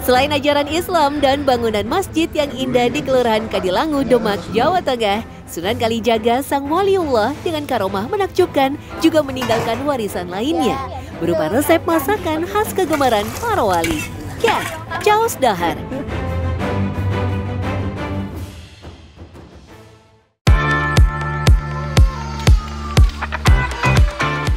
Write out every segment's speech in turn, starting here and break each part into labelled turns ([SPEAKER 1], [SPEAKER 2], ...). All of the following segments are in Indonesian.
[SPEAKER 1] Selain ajaran Islam dan bangunan masjid yang indah di Kelurahan Kadilangu, Demak, Jawa Tengah, Sunan Kalijaga Sang Waliullah dengan karomah menakjubkan juga meninggalkan warisan lainnya, berupa resep masakan khas kegemaran para wali, ya, Caos Dahar.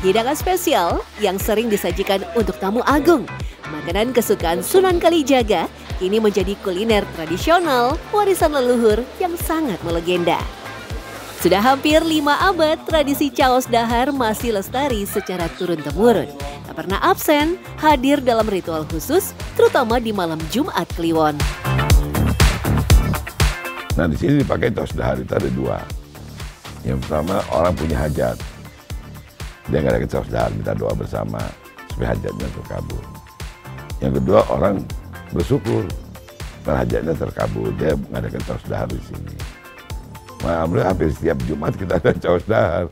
[SPEAKER 1] Hidangan spesial yang sering disajikan untuk tamu agung. Makanan kesukaan Sunan Kalijaga kini menjadi kuliner tradisional warisan leluhur yang sangat melegenda. Sudah hampir 5 abad, tradisi Caos Dahar masih lestari secara turun-temurun. Tak pernah absen, hadir dalam ritual khusus, terutama di malam Jumat Kliwon.
[SPEAKER 2] Nah, di sini dipakai Caos Dahar itu ada 2. Yang pertama, orang punya hajat. Dia ngadain Caos Dahar, minta doa bersama supaya hajatnya terkabul. Yang kedua, orang bersyukur karena hajatnya terkabul. Dia ngadakan Caos Dahar di sini. Alhamdulillah hampir setiap Jumat kita ada Caos Dahar.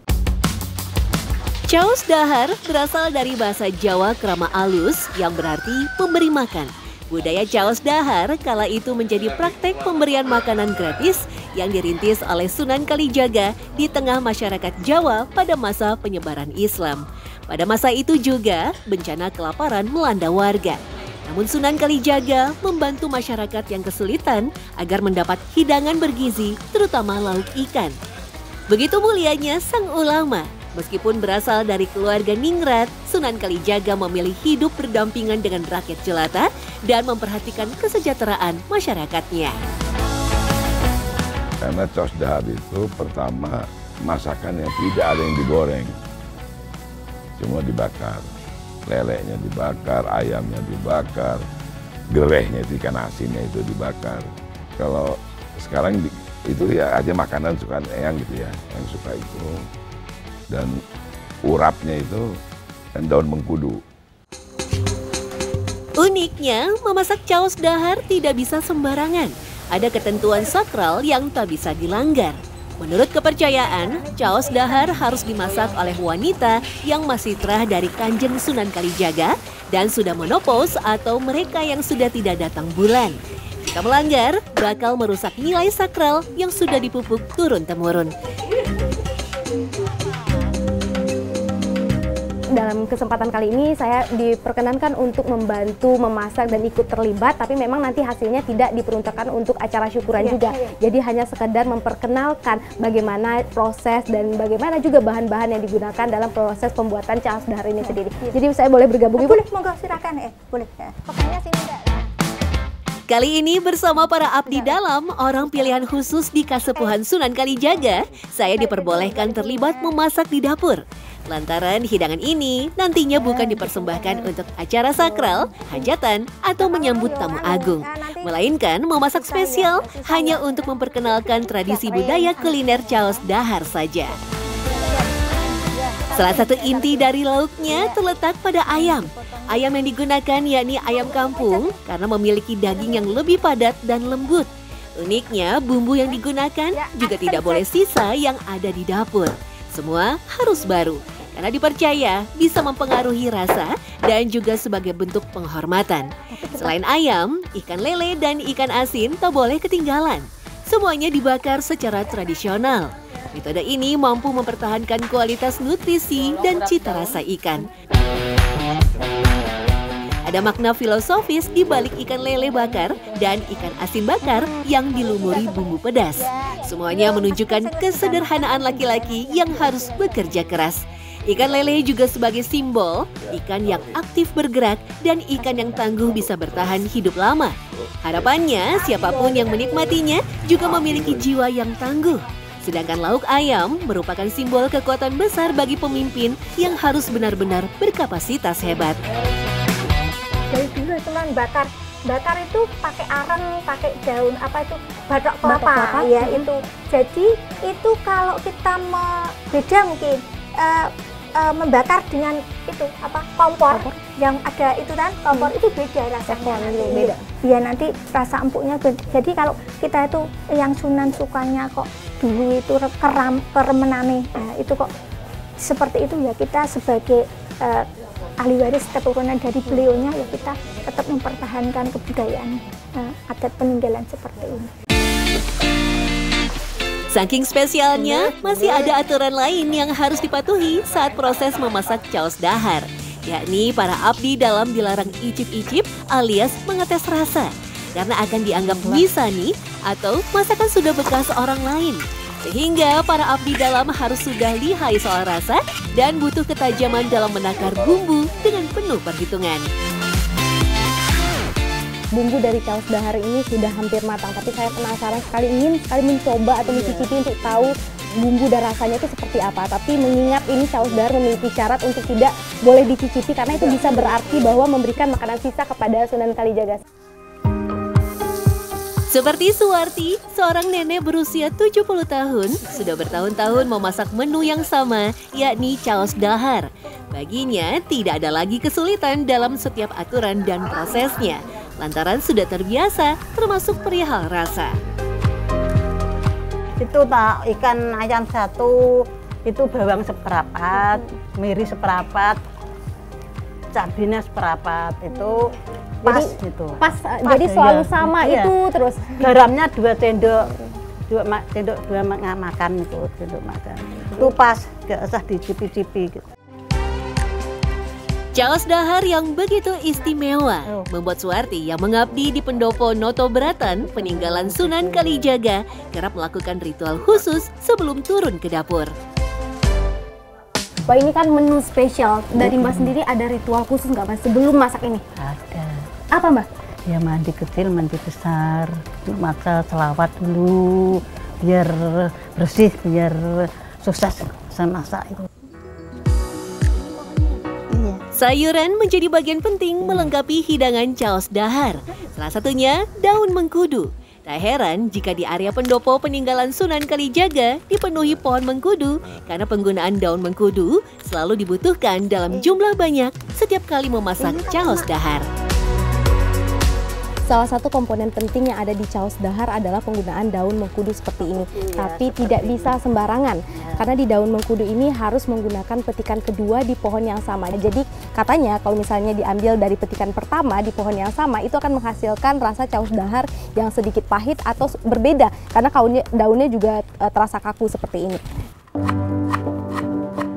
[SPEAKER 1] Caos Dahar berasal dari bahasa Jawa krama alus yang berarti pemberi makan. Budaya Caos Dahar kala itu menjadi praktek pemberian makanan gratis yang dirintis oleh Sunan Kalijaga di tengah masyarakat Jawa pada masa penyebaran Islam. Pada masa itu juga bencana kelaparan melanda warga. Namun Sunan Kalijaga membantu masyarakat yang kesulitan agar mendapat hidangan bergizi, terutama lauk ikan. Begitu mulianya sang ulama. Meskipun berasal dari keluarga ningrat, Sunan Kalijaga memilih hidup berdampingan dengan rakyat jelata dan memperhatikan kesejahteraan masyarakatnya.
[SPEAKER 2] Karena Caos Dahar itu pertama masakan yang tidak ada yang digoreng. Semua dibakar. Leleknya dibakar, ayamnya dibakar, gerehnya itu ikan asinnya itu dibakar. Kalau sekarang itu ya aja makanan sukaan eyang gitu ya, yang suka itu. Dan urapnya itu dan daun mengkudu.
[SPEAKER 1] Uniknya, memasak Caos Dahar tidak bisa sembarangan. Ada ketentuan sakral yang tak bisa dilanggar. Menurut kepercayaan, Caos Dahar harus dimasak oleh wanita yang masih terah dari Kanjeng Sunan Kalijaga dan sudah menopause atau mereka yang sudah tidak datang bulan. Jika melanggar, bakal merusak nilai sakral yang sudah dipupuk turun-temurun.
[SPEAKER 3] Dalam kesempatan kali ini saya diperkenankan untuk membantu memasak dan ikut terlibat, tapi memang nanti hasilnya tidak diperuntukkan untuk acara syukuran juga. Jadi hanya sekedar memperkenalkan bagaimana proses dan bagaimana juga bahan-bahan yang digunakan dalam proses pembuatan Caos Dahar ini sendiri. Jadi saya boleh bergabung, Ibu?
[SPEAKER 4] Boleh, monggo silakan. Boleh. Pokoknya sini enggak.
[SPEAKER 1] Kali ini bersama para abdi dalam, orang pilihan khusus di Kasepuhan Sunan Kalijaga, saya diperbolehkan terlibat memasak di dapur. Lantaran hidangan ini nantinya bukan dipersembahkan untuk acara sakral, hajatan, atau menyambut tamu agung. Melainkan memasak spesial hanya untuk memperkenalkan tradisi budaya kuliner Caos Dahar saja. Salah satu inti dari lauknya terletak pada ayam. Ayam yang digunakan yakni ayam kampung karena memiliki daging yang lebih padat dan lembut. Uniknya, bumbu yang digunakan juga tidak boleh sisa yang ada di dapur. Semua harus baru, karena dipercaya bisa mempengaruhi rasa dan juga sebagai bentuk penghormatan. Selain ayam, ikan lele dan ikan asin tak boleh ketinggalan. Semuanya dibakar secara tradisional. Metode ini mampu mempertahankan kualitas nutrisi dan cita rasa ikan. Ada makna filosofis di balik ikan lele bakar dan ikan asin bakar yang dilumuri bumbu pedas. Semuanya menunjukkan kesederhanaan laki-laki yang harus bekerja keras. Ikan lele juga sebagai simbol ikan yang aktif bergerak dan ikan yang tangguh bisa bertahan hidup lama. Harapannya siapapun yang menikmatinya juga memiliki jiwa yang tangguh. Sedangkan lauk ayam merupakan simbol kekuatan besar bagi pemimpin yang harus benar-benar berkapasitas hebat.
[SPEAKER 4] Dari dulu itu kan bakar itu pakai arang, pakai daun apa itu batok kelapa ya itu. Jadi itu kalau kita beda mungkin membakar dengan itu apa kompor yang ada itu kan kompor itu beda rasanya beda. Biar nanti rasa empuknya beda. Jadi kalau kita itu yang Sunan sukanya kok dulu itu keremenane, nah itu kok seperti itu ya kita sebagai ahli waris keturunan dari beliaunya, ya kita tetap mempertahankan kebudayaan adat peninggalan seperti ini.
[SPEAKER 1] Saking spesialnya, masih ada aturan lain yang harus dipatuhi saat proses memasak caos dahar, yakni para abdi dalam dilarang icip-icip alias mengetes rasa, karena akan dianggap wisani atau masakan sudah bekas orang lain. Sehingga para abdi dalam harus sudah lihai soal rasa dan butuh ketajaman dalam menakar bumbu dengan penuh perhitungan.
[SPEAKER 3] Bumbu dari caos dahar ini sudah hampir matang, tapi saya penasaran sekali, ingin sekali mencoba atau mencicipi untuk tahu bumbu dan rasanya itu seperti apa. Tapi mengingat ini caos dahar memiliki syarat untuk tidak boleh dicicipi karena itu bisa berarti bahwa memberikan makanan sisa kepada Sunan Kalijaga.
[SPEAKER 1] Seperti Suwarti, seorang nenek berusia 70 tahun, sudah bertahun-tahun memasak menu yang sama, yakni caos dahar. Baginya, tidak ada lagi kesulitan dalam setiap aturan dan prosesnya, lantaran sudah terbiasa, termasuk perihal rasa.
[SPEAKER 5] Itu ikan ayam satu, itu bawang seperempat, miri seperempat, cabenya seperempat, itu pas
[SPEAKER 3] Jadi,
[SPEAKER 5] gitu.
[SPEAKER 3] Pas jadi selalu
[SPEAKER 5] iya.
[SPEAKER 3] sama
[SPEAKER 5] Iya.
[SPEAKER 3] itu terus.
[SPEAKER 5] Garamnya 2 sendok, 2 makan itu, sendok makan. Itu pas, gak usah dicipi-cipi gitu.
[SPEAKER 1] Caos dahar yang begitu istimewa membuat Suwarti yang mengabdi di Pendopo Noto Beratan, peninggalan Sunan Kalijaga, kerap melakukan ritual khusus sebelum turun ke dapur.
[SPEAKER 3] Wah, ini kan menu spesial. Dari Mbak sendiri ada ritual khusus nggak Mbak sebelum masak ini?
[SPEAKER 5] Ada.
[SPEAKER 3] Apa Mbak?
[SPEAKER 5] Ya mandi kecil, mandi besar, maka selawat dulu, biar bersih, biar sukses sama masak itu. Iya.
[SPEAKER 1] Sayuran menjadi bagian penting melengkapi hidangan caos dahar. Salah satunya daun mengkudu. Tak heran jika di area pendopo peninggalan Sunan Kalijaga dipenuhi pohon mengkudu karena penggunaan daun mengkudu selalu dibutuhkan dalam jumlah banyak setiap kali memasak caos dahar.
[SPEAKER 3] Salah satu komponen penting yang ada di caos dahar adalah penggunaan daun mengkudu seperti ini. Tapi tidak bisa sembarangan, karena di daun mengkudu ini harus menggunakan petikan kedua di pohon yang sama. Jadi katanya kalau misalnya diambil dari petikan pertama di pohon yang sama, itu akan menghasilkan rasa caos dahar yang sedikit pahit atau berbeda, karena daunnya juga terasa kaku seperti ini.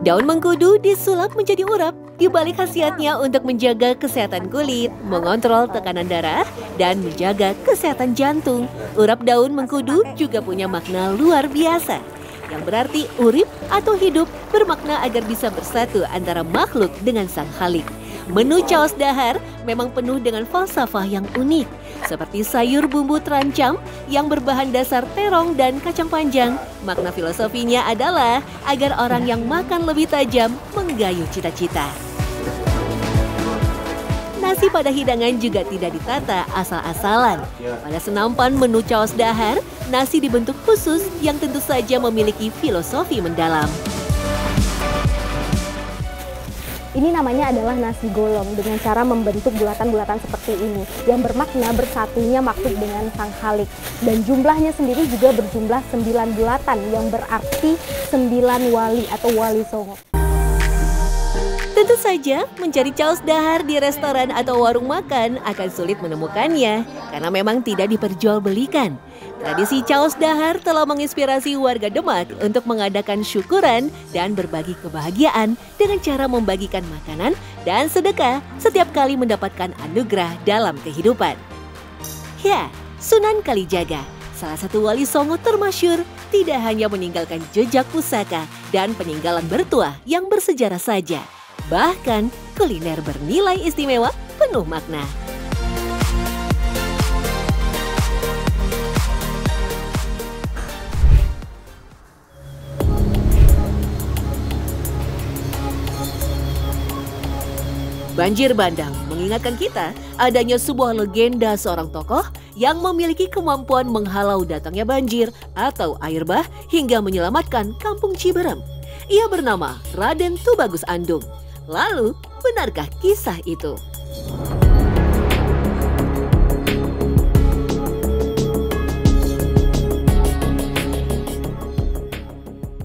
[SPEAKER 1] Daun mengkudu disulap menjadi urap, dibalik khasiatnya untuk menjaga kesehatan kulit, mengontrol tekanan darah, dan menjaga kesehatan jantung. Urap daun mengkudu juga punya makna luar biasa, yang berarti urip atau hidup, bermakna agar bisa bersatu antara makhluk dengan Sang Khalik. Menu caos dahar memang penuh dengan falsafah yang unik, seperti sayur bumbu terancam yang berbahan dasar terong dan kacang panjang. Makna filosofinya adalah agar orang yang makan lebih tajam menggayuh cita-cita. Nasi pada hidangan juga tidak ditata asal-asalan. Pada senampan menu caos dahar, nasi dibentuk khusus yang tentu saja memiliki filosofi mendalam.
[SPEAKER 3] Ini namanya adalah nasi golong dengan cara membentuk bulatan-bulatan seperti ini yang bermakna bersatunya makhluk dengan Sang Khalik. Dan jumlahnya sendiri juga berjumlah 9 bulatan yang berarti 9 wali atau wali songo.
[SPEAKER 1] Tentu saja mencari caos dahar di restoran atau warung makan akan sulit menemukannya karena memang tidak diperjualbelikan. Tradisi caos dahar telah menginspirasi warga Demak untuk mengadakan syukuran dan berbagi kebahagiaan dengan cara membagikan makanan dan sedekah setiap kali mendapatkan anugerah dalam kehidupan. Ya, Sunan Kalijaga, salah satu wali songo termasyur, tidak hanya meninggalkan jejak pusaka dan peninggalan bertuah yang bersejarah saja, bahkan kuliner bernilai istimewa penuh makna. Banjir bandang mengingatkan kita adanya sebuah legenda seorang tokoh yang memiliki kemampuan menghalau datangnya banjir atau air bah hingga menyelamatkan kampung Ciberem. Ia bernama Raden Tubagus Andung. Lalu, benarkah kisah itu?